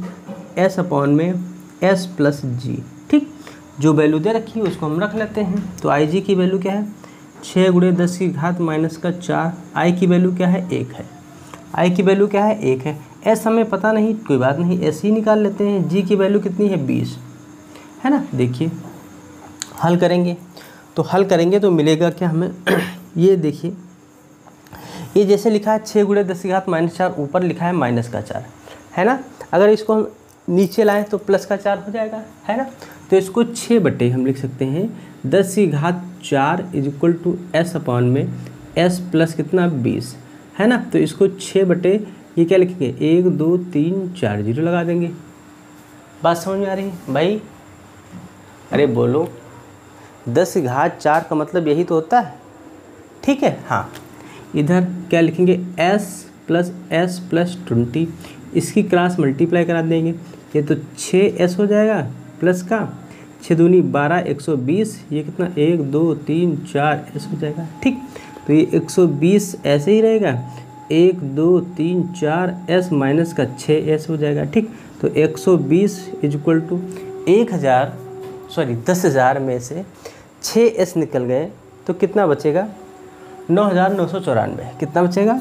S upon में S प्लस G। ठीक, जो वैल्यू दे रखी है उसको हम रख लेते हैं। तो IG की वैल्यू क्या है? 6 गुणे 10 की घात -4। I की वैल्यू क्या है? 1 है। I की वैल्यू क्या है? 1 है। S हमें पता नहीं, कोई बात नहीं, S ही निकाल लेते हैं। G की वैल्यू कितनी है? 20 है ना। देखिए हल करेंगे तो तो मिलेगा क्या हमें ये देखिए, ये जैसे लिखा है 6 गुणे 10 की घात -4, ऊपर लिखा है -4 है ना। अगर इसको हम नीचे लाएं तो +4 हो जाएगा, है ना। तो इसको 6 बटे हम लिख सकते हैं 10 की घात 4 is equal to S upon में S प्लस कितना? 20 है ना। तो इसको 6 बटे ये क्या लिखेंगे? 1 2 3 4 जीरो लगा देंगे। बात समझ में आ रही है भाई? अरे बोलो, 10 की घात 4 का मतलब यही तो होता है, ठीक है। हाँ, इधर क्या लिखेंगे? S प्लस S प्लस 20, इसकी क्रॉस मल्टीप्लाई करा देंगे। ये तो 6S हो जाएगा प्लस का 6 दूनी 12, 120, ये कितना? 1 2 3 4 S हो जाएगा। ठीक, तो ये 120 ऐसे ही रहेगा, 1 2 3 4 S माइनस का 6S हो जाएगा। ठीक, तो 120 इज इक्वल टू 10,000 में से 6S निकल गए तो कितना बचेगा? 9,994 कितना बचेगा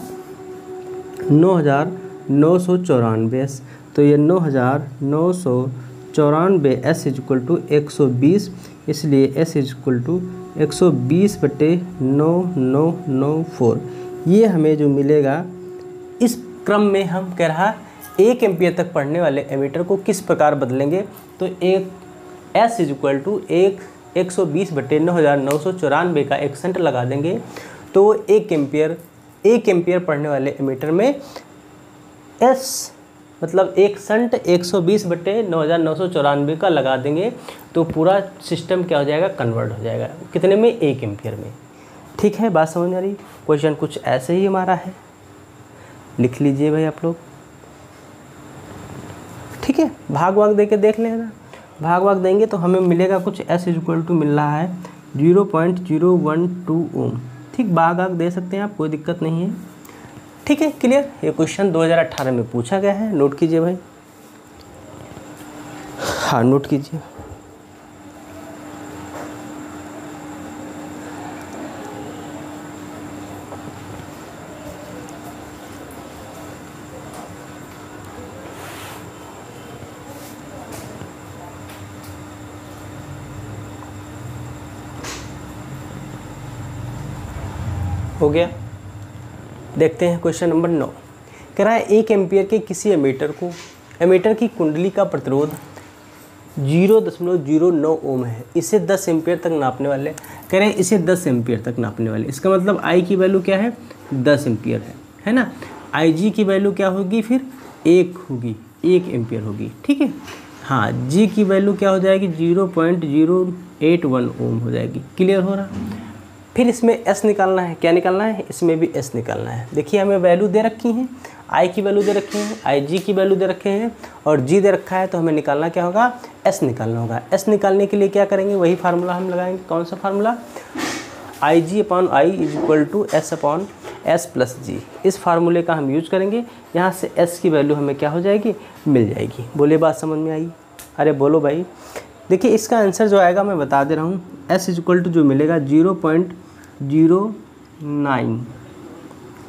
9,994। तो ये 9,994 S इक्वल टू 120, इसलिए S इक्वल टू 120/9994। ये हमें जो मिलेगा इस क्रम में हम कह रहा 1 एम्पियर तक पढ़ने वाले एमीटर को किस प्रकार बदलेंगे। तो एक S इक्वल टू 120/9994 का एक शंट लगा देंगे। तो 1 एम्पियर पढ़ने वाले एमीटर में S मतलब एक शंट 120/9994 का लगा देंगे तो पूरा सिस्टम क्या हो जाएगा, कन्वर्ट हो जाएगा कितने में, 1 एम्पियर में। ठीक है, बात समझ में आ रही। क्वेश्चन कुछ ऐसे ही हमारा है, लिख लीजिए भाई आप लोग। ठीक है, भाग दे के देख लेना। भाग देंगे तो हमें मिलेगा कुछ S इक्वल टू मिल रहा है 0.012 ओम। ठीक, भाग दे सकते हैं आप, कोई दिक्कत नहीं है। ठीक है, क्लियर। ये क्वेश्चन 2018 में पूछा गया है, नोट कीजिए भाई। हाँ, नोट कीजिए। हो गया। देखते हैं क्वेश्चन नंबर 9। कह रहा है 1 एम्पियर के किसी एमीटर की कुंडली का प्रतिरोध 0.09 ओम है। इसे 10 एम्पियर तक नापने वाले, कह रहे हैं इसे 10 एम्पियर तक नापने वाले। इसका मतलब I की वैल्यू क्या है, 10 एम्पियर है ना। IG की वैल्यू क्या होगी, फिर 1 होगी, 1 एम्पियर होगी। ठीक है, हाँ, G की वैल्यू क्या हो जाएगी, 0.081 ओम हो जाएगी। क्लियर हो रहा। फिर इसमें S निकालना है। क्या निकालना है, इसमें भी S निकालना है। देखिए हमें वैल्यू दे रखी हैं, I की वैल्यू दे रखी है, IG की वैल्यू दे रखे हैं और G दे रखा है। तो हमें निकालना क्या होगा, S निकालना होगा। S निकालने के लिए क्या करेंगे, वही फार्मूला हम लगाएंगे। कौन सा formula, IG/I equal to S/S+G। इस फार्मूले का हम यूज करेंगे। यहाँ से S की वैल्यू हमें क्या हो जाएगी, मिल जाएगी। बोलिए, बात समझ में आई। अरे बोलो भाई। देखिए इसका आंसर जो आएगा मैं बता दे रहा हूँ। S इक्वल टू जो मिलेगा 0.09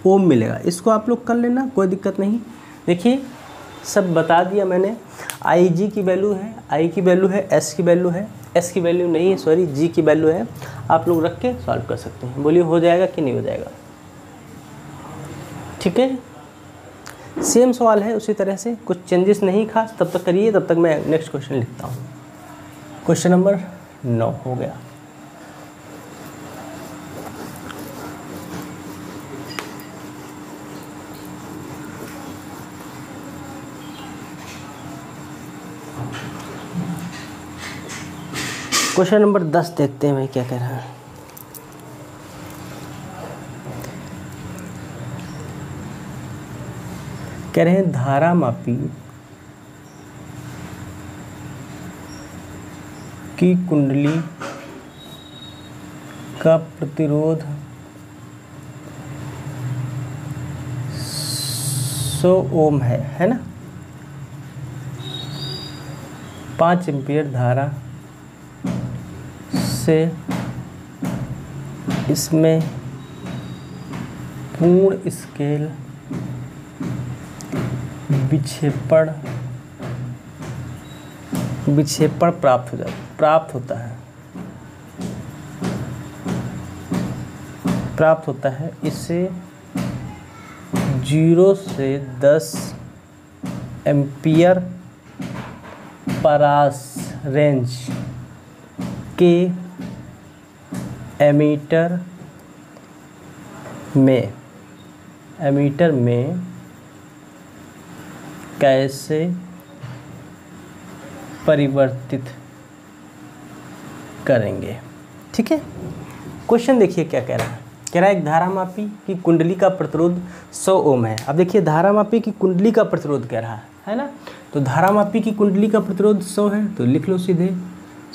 ओम मिलेगा। इसको आप लोग कर लेना, कोई दिक्कत नहीं। देखिए सब बता दिया मैंने। IG की वैल्यू है, I की वैल्यू है, S की वैल्यू है, S की वैल्यू नहीं है, सॉरी G की वैल्यू है। आप लोग रख के सॉल्व कर सकते हैं। बोलिए हो जाएगा कि नहीं हो जाएगा। ठीक है, सेम सवाल है उसी तरह से, कुछ चेंजेस नहीं खास। तब तक करिए, तब तक मैं नेक्स्ट क्वेश्चन लिखता हूँ। क्वेश्चन नंबर 9 हो गया। क्वेश्चन नंबर 10 देखते हैं भाई क्या कह रहा है। कह रहे हैं धारा मापी की कुंडली का प्रतिरोध 100 ओम है ना। 5 एम्पियर धारा से इसमें पूर्ण स्केल विक्षेपण प्राप्त होता है। इसे 0 से 10 एम्पियर परास रेंज के एमीटर में कैसे परिवर्तित करेंगे। ठीक है, क्वेश्चन देखिए क्या कह रहा है। कह रहा है एक धारामापी की कुंडली का प्रतिरोध 100 ओम है। अब देखिए धारामापी की कुंडली का प्रतिरोध कह रहा है ना। तो धारामापी की कुंडली का प्रतिरोध 100 है, तो लिख लो सीधे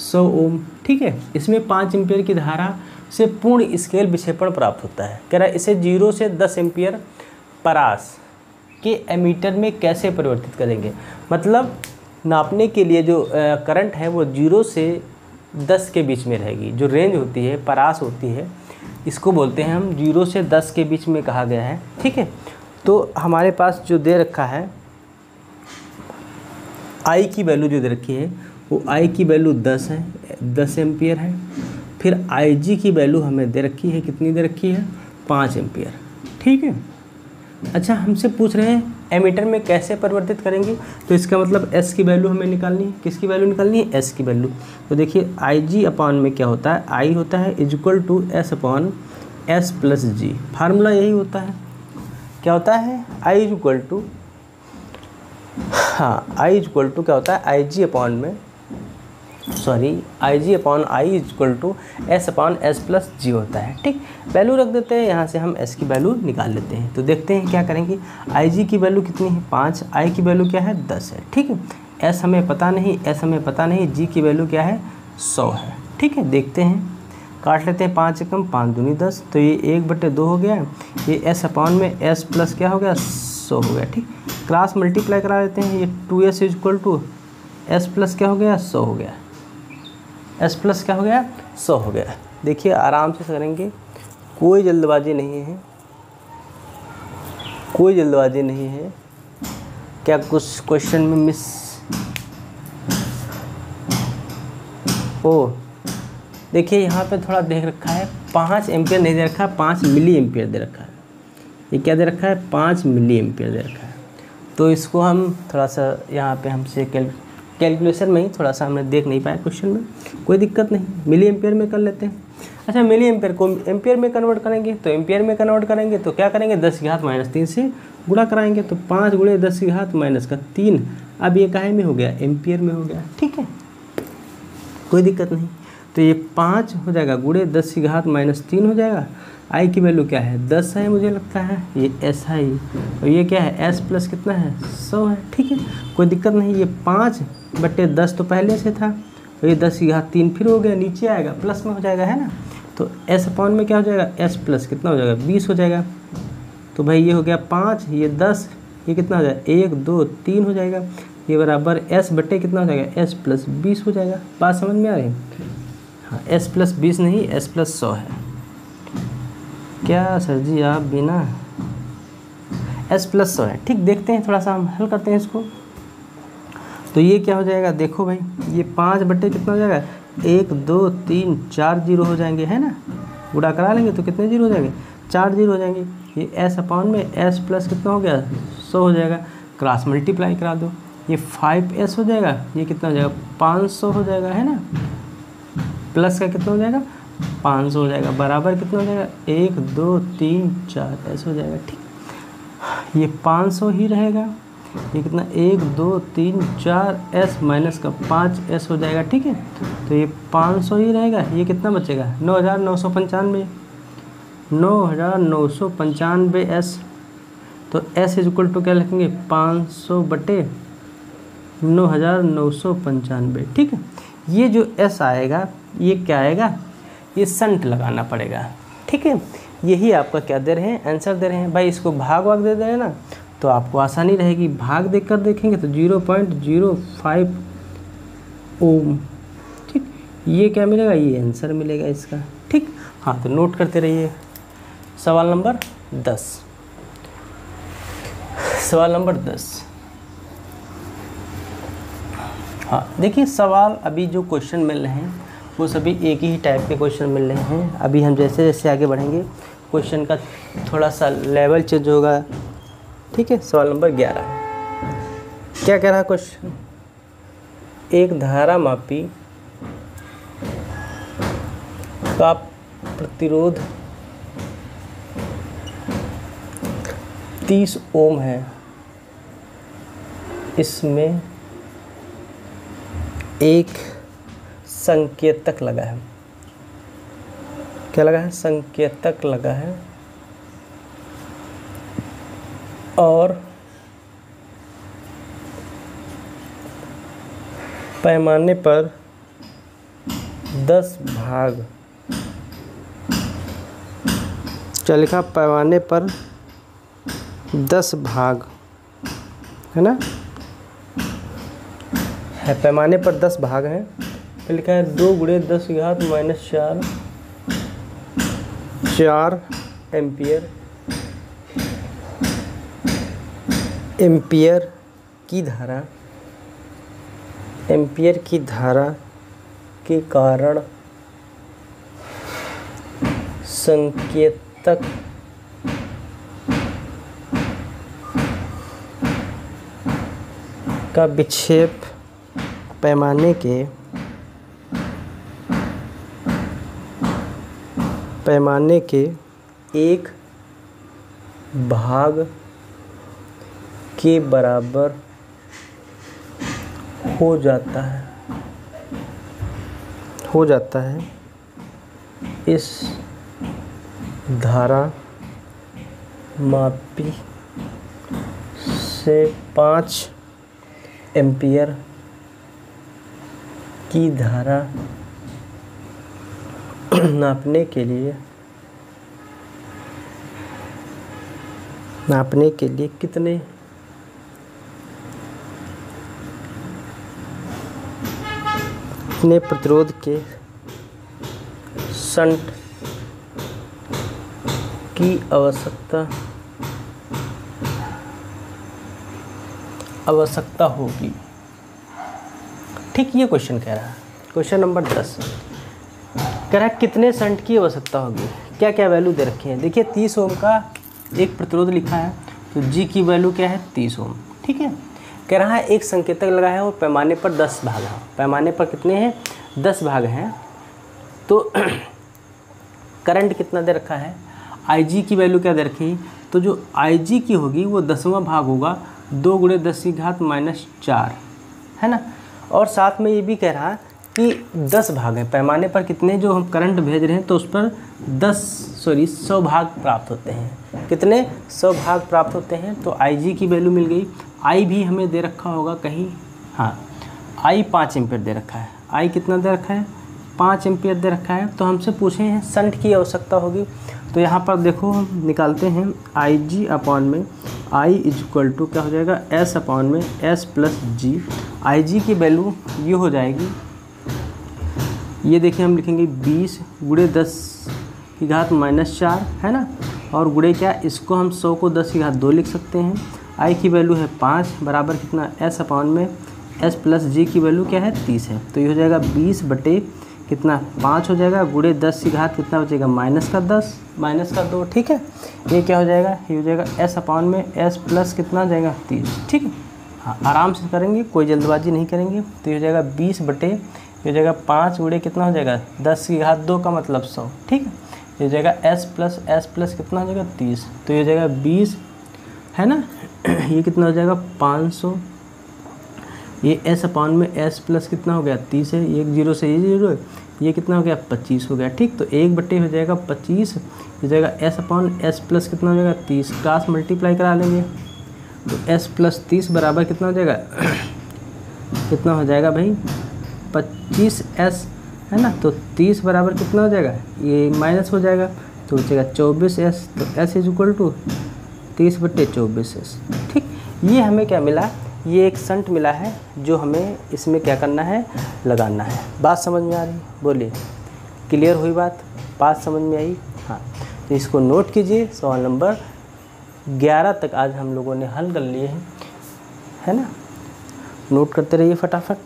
100 ओम। ठीक है, इसमें 5 एम्पियर की धारा से पूर्ण स्केल विक्षेपण प्राप्त होता है। कह रहा है इसे 0 से 10 एम्पियर परास के एमीटर में कैसे परिवर्तित करेंगे। मतलब नापने के लिए जो करंट है वो 0 से 10 के बीच में रहेगी। जो रेंज होती है, परास होती है, इसको बोलते हैं हम 0 से 10 के बीच में कहा गया है, ठीक है। तो हमारे पास जो दे रखा है आई की वैल्यू जो दे रखी है वो आई की वैल्यू 10 है, 10 एम्पियर है। फिर आई जी की वैल्यू हमें दे रखी है, कितनी दे रखी है, 5 एम्पियर, ठीक है। अच्छा, हमसे पूछ रहे हैं एमीटर में कैसे परिवर्तित करेंगे, तो इसका मतलब एस की वैल्यू हमें निकालनी है। किसकी वैल्यू निकालनी है, एस की वैल्यू। तो देखिए आई जी अपॉन में क्या होता है, आई होता है equal to S upon S plus G. Formula यही होता है, क्या होता है, आई इक्वल टू, हाँ, आई इक्वल टू क्या होता है, आई जी अपॉन में, sorry, I G upon I equal to S upon S plus G होता है, ठीक। वैल्यू रख देते हैं, यहाँ से हम एस की वैल्यू निकाल लेते हैं। तो देखते हैं क्या करेंगे, आई जी की वैल्यू कितनी है, 5, आई की वैल्यू क्या है, 10 है, ठीक है। एस हमें पता नहीं, एस हमें पता नहीं, जी की वैल्यू क्या है, 100 है, ठीक है। देखते हैं, काट लेते हैं, 5 एकम 5 दूनी 10, तो ये 1/2 हो गया। ये एस अपॉन में एस प्लस क्या हो गया, 100 हो गया, ठीक। क्रॉस मल्टीप्लाई करा लेते हैं, ये 2s equal to S plus क्या हो गया, 100 हो गया, एस प्लस क्या हो गया, 100 हो गया। देखिए आराम से करेंगे, कोई जल्दबाजी नहीं है, कोई जल्दबाजी नहीं है। क्या कुछ क्वेश्चन में मिस, ओ देखिए यहाँ पे थोड़ा देख रखा है, 5 एम्पियर नहीं दे रखा, 5 मिली एम्पियर दे रखा है। ये क्या दे रखा है, 5 मिली एम्पियर दे रखा है। तो इसको हम थोड़ा सा यहाँ पे हमसे कैलकुलेशन में ही थोड़ा सा हमने देख नहीं पाया क्वेश्चन में, कोई दिक्कत नहीं, मिली एम्पियर में कर लेते हैं। अच्छा, मिली एम्पियर को एम्पियर में कन्वर्ट करेंगे, तो एम्पियर में कन्वर्ट करेंगे तो क्या करेंगे, 10 की घात -3 से गुणा कराएंगे, तो 5 गुणे 10 की घात -3। अब ये काहे में हो गया, एम्पियर में हो गया, ठीक है, कोई दिक्कत नहीं। तो ये 5 हो जाएगा गुणे 10 की घात -3 हो जाएगा। आई की वैल्यू क्या है, 10 है मुझे लगता है, ये एस है, और ये क्या है, एस प्लस कितना है, 100 है, ठीक है, कोई दिक्कत नहीं। ये 5/10 तो पहले से था, तो ये 10 की घात 3 फिर हो गया, नीचे आएगा प्लस में हो जाएगा, है ना। तो एस अपॉन में क्या हो जाएगा, एस प्लस कितना हो जाएगा, 20 हो जाएगा। तो भाई ये हो गया 5, ये 10, ये कितना हो जाएगा, 1 2 3 हो जाएगा, ये बराबर एस बटे कितना हो जाएगा, एस प्लस 20 हो जाएगा। बात समझ में आ रही है, हाँ, एस प्लस 20 नहीं, एस प्लस 100 है। क्या सर जी आप बिना एस प्लस 100 है, ठीक। देखते हैं, थोड़ा सा हम हल करते हैं इसको। तो ये क्या हो जाएगा, देखो भाई, ये 5 बटे कितना हो जाएगा, 1 2 3 4 जीरो हो जाएंगे, है ना। गुणा करा लेंगे तो कितने जीरो हो जाएंगे, 4 जीरो हो जाएंगे। ये एस अपॉन में एस प्लस कितना हो गया, 100 हो जाएगा। क्रॉस मल्टीप्लाई करा दो, ये 5s हो जाएगा, ये कितना हो जाएगा, 500 हो जाएगा, है ना। प्लस का कितना हो जाएगा, 500 हो जाएगा, बराबर कितना हो जाएगा, 1 2 3 4 ऐसे हो जाएगा, ठीक। ये 500 ही रहेगा, ये कितना, 1 2 3 4 एस माइनस का 5s हो जाएगा, ठीक है। तो ये 500 ही रहेगा, ये कितना बचेगा, 9995, 9995 एस। तो एस इक्वल टू क्या लिखेंगे, 500 बटे 9995, ठीक है। ये जो एस आएगा, ये क्या आएगा, ये संट लगाना पड़ेगा, ठीक है। यही आपका क्या दे रहे हैं, आंसर दे रहे हैं। भाई इसको भाग वाग दे रहे ना, तो आपको आसानी रहेगी, भाग देकर देखेंगे तो 0.05 ओम, ठीक। ये क्या मिलेगा, ये आंसर मिलेगा इसका, ठीक। हाँ, तो नोट करते रहिए। सवाल नंबर 10, सवाल नंबर 10। हाँ देखिए, सवाल अभी जो क्वेश्चन मिल रहे हैं वो सभी एक ही टाइप के क्वेश्चन मिल रहे हैं। अभी हम जैसे जैसे आगे बढ़ेंगे क्वेश्चन का थोड़ा सा लेवल चेंज होगा, ठीक है। सवाल नंबर 11 क्या कह रहा है क्वेश्चन, एक धारा मापी का प्रतिरोध 30 ओम है, इसमें एक संकेतक लगा है, क्या लगा है, संकेतक लगा है, और पैमाने पर 10 भाग, क्या लिखा, पैमाने पर 10 भाग, है ना, है, पैमाने पर 10 भाग हैं। फिर लिखा है 2 गुणे 10 की घात -4 4 एम्पियर एम्पियर की धारा के कारण संकेतक का विक्षेप पैमाने के एक भाग के बराबर हो जाता है। इस धारा मापी से 5 एम्पियर की धारा नापने के लिए कितने प्रतिरोध के शंट की आवश्यकता होगी। ठीक, ये क्वेश्चन कह रहा है। क्वेश्चन नंबर 10 कह रहा है कितने शंट की आवश्यकता होगी, क्या क्या वैल्यू दे रखे हैं। देखिए 30 ओम का एक प्रतिरोध लिखा है, तो जी की वैल्यू क्या है 30 ओम। ठीक है, कह रहा है एक संकेतक लगा है और पैमाने पर 10 भाग हैं। पैमाने पर कितने हैं 10 भाग हैं। तो करंट कितना दे रखा है, IG की वैल्यू क्या दे रखी है, तो जो IG की होगी वो 10वां भाग होगा 2 × 10⁻⁴, है ना। और साथ में ये भी कह रहा है कि 10 भाग हैं। पैमाने पर कितने जो हम करंट भेज रहे हैं तो उस पर 100 भाग प्राप्त होते हैं। कितने 100 भाग प्राप्त होते हैं। तो IG की वैल्यू मिल गई। I भी हमें दे रखा होगा कहीं, हाँ I 5 एम्पियर दे रखा है। I कितना दे रखा है 5 एम्पियर दे रखा है। तो हमसे पूछे हैं शंट की आवश्यकता होगी, तो यहाँ पर देखो हम निकालते हैं IG अपॉन में I इक्वल टू क्या हो जाएगा S अपॉन में S प्लस G। IG की वैल्यू ये हो जाएगी, ये देखिए हम लिखेंगे 20 × 10⁻⁴, है ना। और गुणे क्या, इसको हम 100 को 10⁻2 लिख सकते हैं। I की वैल्यू है 5 बराबर कितना S अपॉन में S प्लस G की वैल्यू क्या है 30 है। तो ये हो जाएगा 20 बटे कितना 5 हो जाएगा, गुणे 10 की घात कितना बचेगा -2। ठीक है, ये क्या हो जाएगा, ये हो जाएगा S अपॉन में S प्लस कितना हो जाएगा 30। ठीक है, हाँ आराम से करेंगे, कोई जल्दबाजी नहीं करेंगे। तो ये हो जाएगा 20 बटे ये हो जाएगा 5 गुणे कितना हो जाएगा 10 की घात 2 का मतलब 100। ठीक है, ये हो जाएगा S प्लस कितना हो जाएगा 30। तो ये हो जाएगा 20, है ना। ये कितना हो जाएगा 500। ये S अपॉन में S प्लस कितना हो गया 30 है, ये 0 से ये 0 है, ये कितना हो गया 25 हो गया। ठीक, तो 1 बटे हो जाएगा 25, हो जाएगा S अपॉन S प्लस कितना हो जाएगा 30, क्रॉस मल्टीप्लाई करा लेंगे। तो S प्लस 30 बराबर कितना हो जाएगा कितना हो जाएगा भाई 25S, है ना। तो 30 बराबर कितना हो जाएगा, ये माइनस हो जाएगा तो बचेगा 24S। तो S इज इक्वल टू 30 बटे 24S। ठीक, ये हमें क्या मिला, ये एक शंट मिला है जो हमें इसमें क्या करना है, लगाना है। बात समझ में आ रही, बोलिए क्लियर हुई बात, बात समझ में आई। हाँ, तो इसको नोट कीजिए। सवाल नंबर 11 तक आज हम लोगों ने हल कर लिए हैं, है ना। नोट करते रहिए फटाफट।